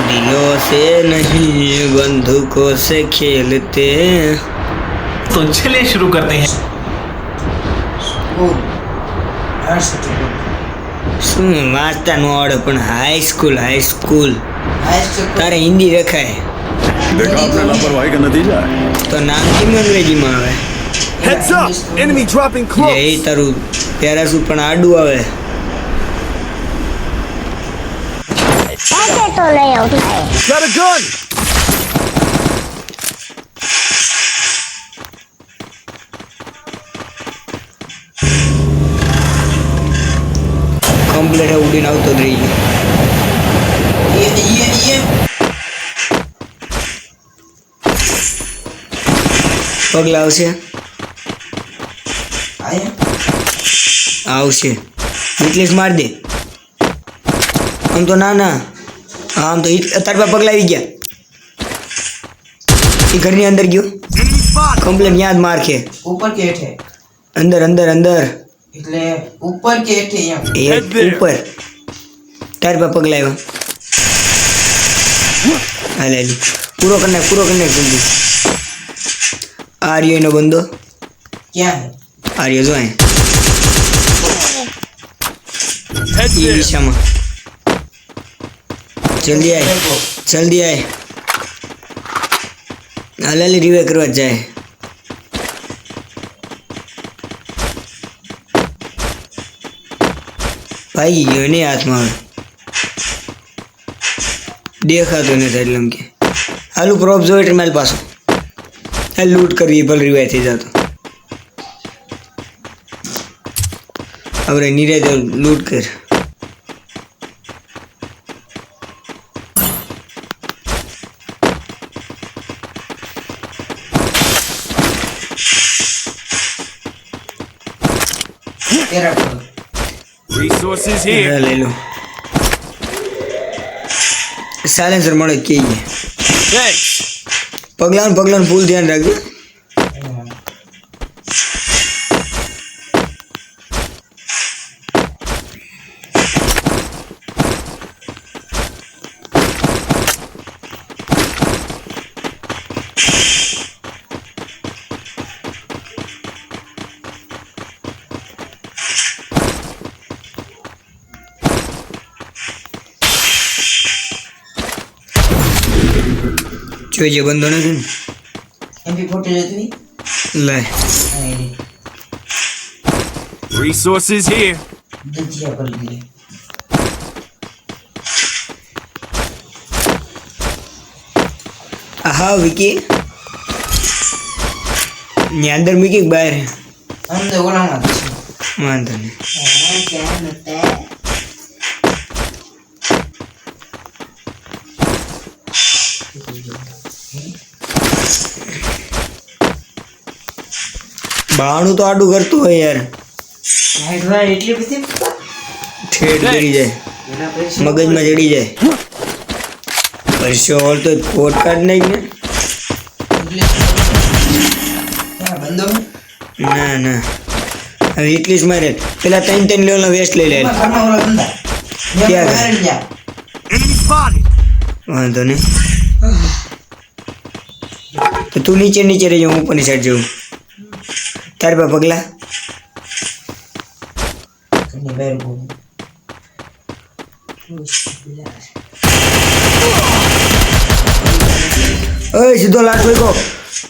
दिलों से नहीं बंदूकों से खेलते हैं। तो चलिए शुरू करते हैं। શું વાંચતા નો આવડે પણ હાઈ સ્કૂલ તારે હિન્દી રખાય देखा आपने लापरवाही का नतीजा है। તો નામ કેમ અંગ્રેજીમાં આવે? Heads up! Enemy dropping એ close. તારું પેરાસૂટ પણ આડું આવે. ऐसे तो नहीं होता है। Got a gun! કમ્પ્લેટ ઉડીને આવતો જ રહી ગયો. પગલા આવશે એટલીસ્ટ માર દે. આમ તો ના આમ તો તારી પાસે પગલા આવી ગયા. એ ઘરની અંદર ગયો કમ્પ્લેટ ત્યાં જ માર ખે. ऊपर के हेठे અંદર એટલે ઉપર કે હેઠે એમ ઉપર તારી પાસે પગલા આવ્યા. હાલે પૂરો કરી નાખ જલ્દી. આર્યો એનો બંદો ક્યાં આર્યો જો એ દિશામાં. જલ્દી આય હાલાલી રિવે કરવા જ જાય. ભાઈ ગયો ને હાથમાં આવે દેખાતો નથી એટલે કે હાલું પ્રોપ જો એટલે મારી પાછો લૂંટ કરવી ભલે રિવાય થઈ જતો. હવે નીરે તો લૂંટ કર. તેરા પર Resources here. લઈ લો. સાયલેન્સર મળે કે Thanks. પગલાનું ફૂલ ધ્યાન રાખજો. જોઈજે બંધો નથી ને MP40 લેતી લે. Resources here. દુધિયા પર ગઈ હા વિકી ની અંદર મૂકી બહાર અંદર ઓલામાં છે વાંધો નહીં. ક્યાં નતા બાણું તો આડું કરતું હોય યાર. હાઈડ્રા એટલી બધી ઠેઠ ચડી જાય એના પૈસા મગજમાં ચડી જાય. પરસો હોલ તો કોટ કાર્ડ નહીં ને. બંધો ના હવે એટલી જ મારે પેલા 3 લેવલનો વેસ્ટ લઈ લે. ઘરમાં ઓલા બંધા ક્યાં ગયા? ગયા Enemy spotted. વાંધો નહીં. તો તું નીચે રહેજો હું ઉપરની સાઈડ જઉં. તારી પાસે પગલા કને બહાર બોલ ઓય સીધો લાટ ભાઈ કો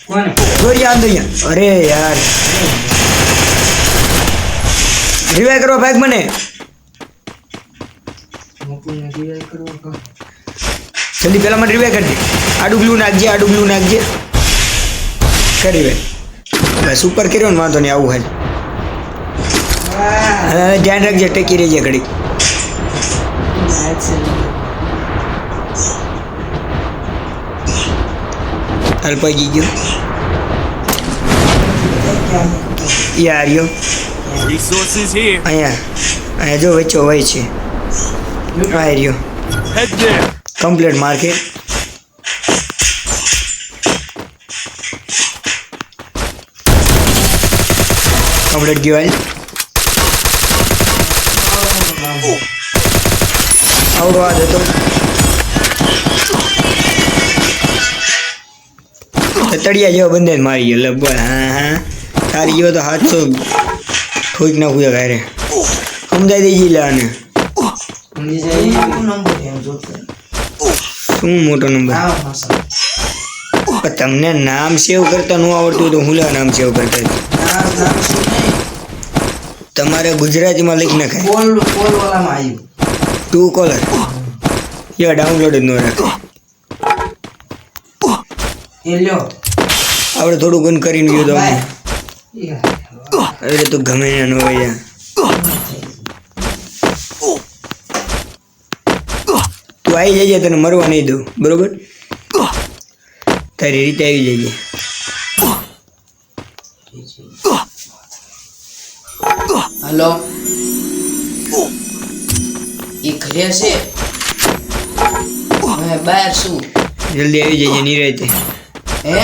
કોને દોરિયા અંદર અહીંયા. અરે યાર રિવાઇવ કરવા ભાગ મને મોકલીને રિવાઇવ કરવો કા જલ્દી પેલા મને રિવાઇવ કરી દે. આડું બ્લુ નાખજે કરી ભાઈ બસ ઉપર કર્યો ને વાંધો નહીં. આવું હાલ ધ્યાન રાખજે ટેકી રહેજે ઘડી. હાલ પગી ગયો યાર યો Resources here. અહીંયા જો વચ્ચે હોય છે. આ રહ્યો Head there. Complete market. Complete ગયો હાલ. આવડો આ હતો તળિયા જેવો બંને જ મારી ગયો લગભગ. હા તારી જેવો તો 700 ઠોક નાખું ઘરે સમજાઈ દેજી લે આને. સમજી જાય એ નંબર એમ જોતો શું મોટો નંબર? આવો મસાલો પણ તમને નામ સેવ કરતા ન આવડતું હોય તો હું લા નામ સેવ કરતા હતા? નામ શું નહીં તમારે ગુજરાતીમાં લખી નખાય કોલ વાળામાં આવ્યું ટુ કોલર યા ડાઉનલોડ જ ન રાખે. એ લ્યો આપણે થોડું ઘણ કરીને ગયો તો બાય અરે તો ગમે ના ન હોય તું આવી જજે તને મરવા નહીં દઉં બરોબર તારી રીતે આવી જજે. હલો એ ઘરે છે હવે બહાર શું જલ્દી આવી જજે નિરાતે. હે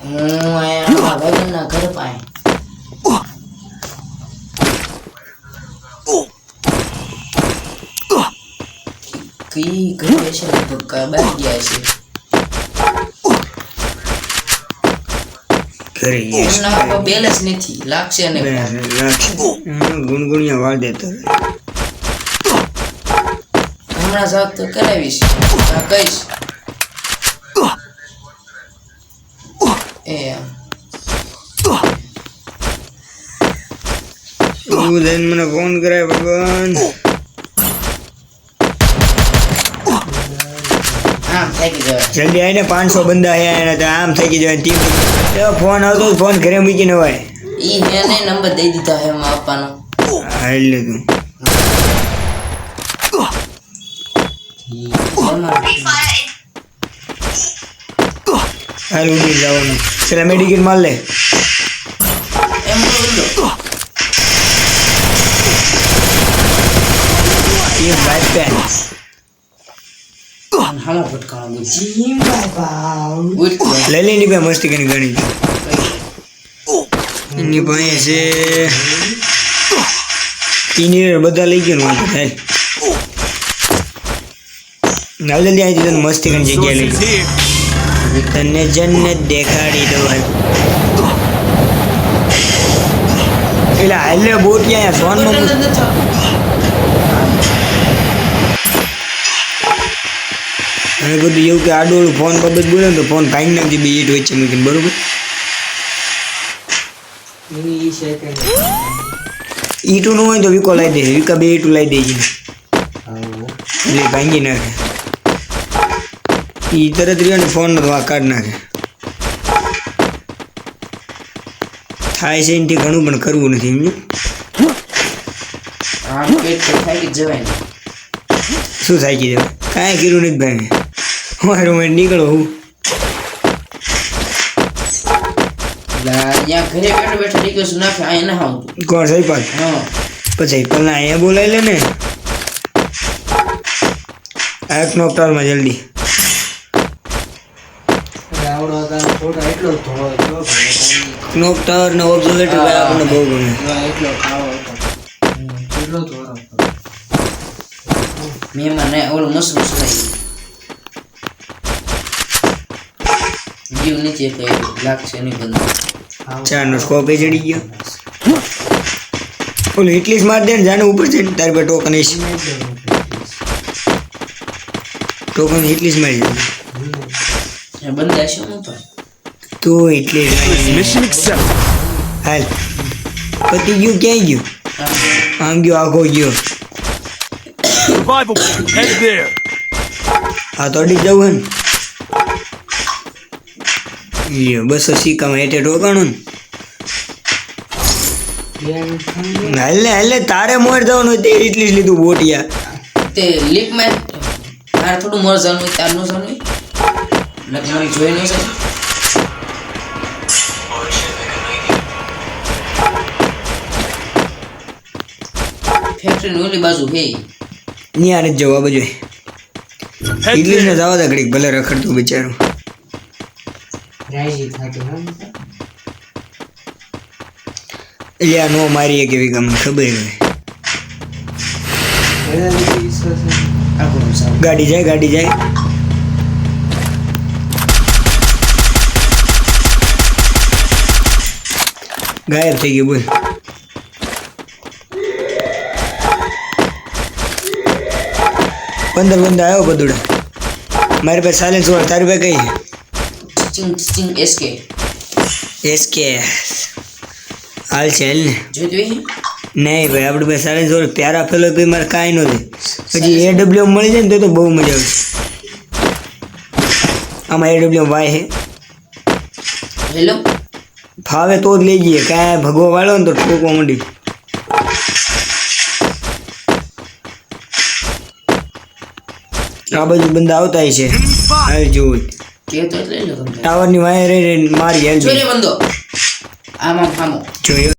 હું અહીંયા ભાઈબંધના ઘર પાસે કઈ ઘરે છે લગભગ બહાર ગયા છે ઘરે એમના બેલેન્સ નથી લાગશે ને ગુણગુણિયા વાળ દેતો હમણાં જાવ તો કરાવીશ કહીશ એ તું જઈને મને ફોન કરાય ભગવાન. આમ થાકી જવાય જલ્દી આવીને 500 બંદા આયા એના તો આમ થઈ જવાય ટીમ ફોન આવતો ફોન ઘરે મૂકીને હોય ઈ એને નંબર દઈ દીધા હે મારા પપ્પાનો હા એટલે તું હાલ ઉડી જવાનું પેલા મેડિકલ માર લે એમ બોલો એ ભાઈ પેન હામો ફટકાણો બોલ જીમ બાબા ઉઠ લઈ લે ની ભાઈ મસ્તી કરીને ગણી એની પાસે છે ટીનીર બધા લઈ ગયો વાંધો થાય ના જલ્દી આવી તને મસ્તી કરીને જગ્યા લઈ Resources here. તને જન્નત દેખાડી દો એટલે હાલે બોટ ક્યાં ફોનમાં અને બધું એવું કે આડોળું ફોન બાબત બોલે ને તો ફોન ભાંગી નાખજે બે ઈટ વચ્ચે મૂકીને બરોબર ઈ છે કે ઈટું ન હોય તો વિકો લાવી દે વિકા બે ઈટું લાવી દેજે આવો એટલે ભાંગી નાખે ઈ તરત રહ્યો ને ફોન વા કાઢ નાખે થાય છે એનાથી ઘણું પણ કરવું નથી એમ આ પેટ તો થાકી જવાય ને શું થાય કે કાંઈ કર્યું નથી ભાઈ મારું મેં નીકળો હું અહીંયા ઘરે બેઠો બેઠો રિક્વેસ્ટ નાખે અહીંયા ના આવતું કોણ સાહેબ હા પછી પહેલાં અહીંયા બોલાવી લે ને એક નોકટાલમાં જલ્દી આવડો તારો ફોટો એટલો જ ધોળો જો નોક ટાવર ને ઓબ્ઝર્વેટરી ભાઈ આપણને બહુ ગમે એટલો ખાવો હતો એટલો ધોળો હતો મહેમાન ને ઓલું મસરું સુરાઈ જીવ નીચે કઈ લાગશે નહીં બંધ ચારનો સ્કોપ એ ચડી ગયો ઓલું એટલી જ માર દે ને જાને ઉપર જઈને તારી પાસે ટોકન હશે ટોકન એટલી જ મારી જાય એ બંધ હશે હું તો તો એટલી જ Mission accepted. હાલ પતિ ગયું ક્યાંય ગયું આમ ગયો આખો ગયો Survival kit. Head there. આ તો અડી જવું ને લ્યો 200 સિક્કામાં એટલે ટોકાણો ને હાલ ને તારે મોર જવાનું હોય તે એટલી જ લીધું બોટિયા તે લીપમાં તારે થોડું મોર જાણવું હોય તારનું જાણવું હોય નકર મને જોઈ ન શકે ફેક્ટરીની ઓલી બાજુ હે ત્યાં નથી જવા બાજુ Head ઇંગ્લિશને there. જવા દે ઘડીક ભલે રખડતું બિચારું રાજી થાતું હા એટલે આ નો મારીએ કેવી ગમે ખબર હોય એના લીધે વિશ્વાસ છે આપણું સારું ગાડી જાય ગાયબ થઈ ગયું બોલ. પંદર બંદા આવ્યો બધુડા. મારી પાસે સાયલેન્સ વાળ, તારી પાસે કઈ ચિંગ એસકે એસકે હાલ છે હાલ ને. જોઈતું નહીં ભાઈ, આપણે પાસે સાયલેન્સ વાળ પ્યારા ફેલો ભાઈ મારે કાંઈ નથી. પછી AWM મળી જાય ને તો બહુ મજા આવશે. આમાં AWM વાય છે, હેલો ફાવે તો જ લઈ જઈએ. કાંઈ ભગવા વાળો ને તો ઠોકવા માંડી. આ બાજુ બંદા આવતા છે. હાલ જોવું કે તો લઈ લો તમે. ટાવરની વાયર મારી હાલ જોઈ લે બંદો આમાં ફામો. જોયો.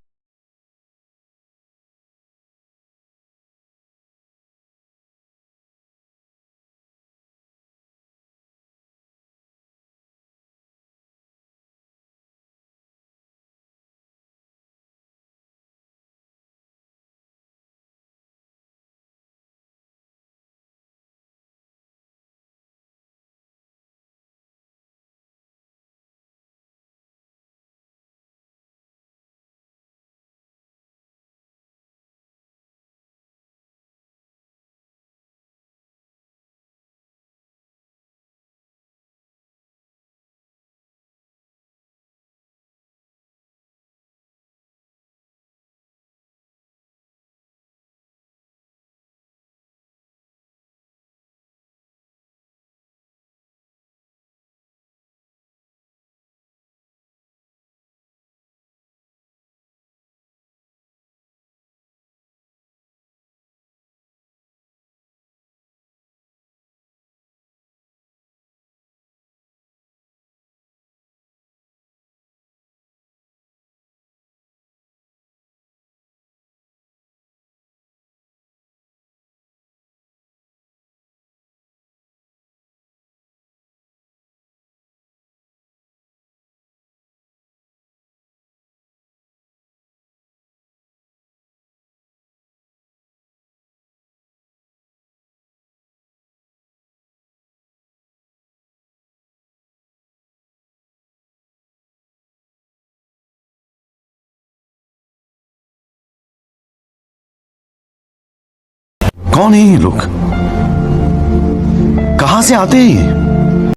कौन है ये लोग? कहां से आते हैं ये?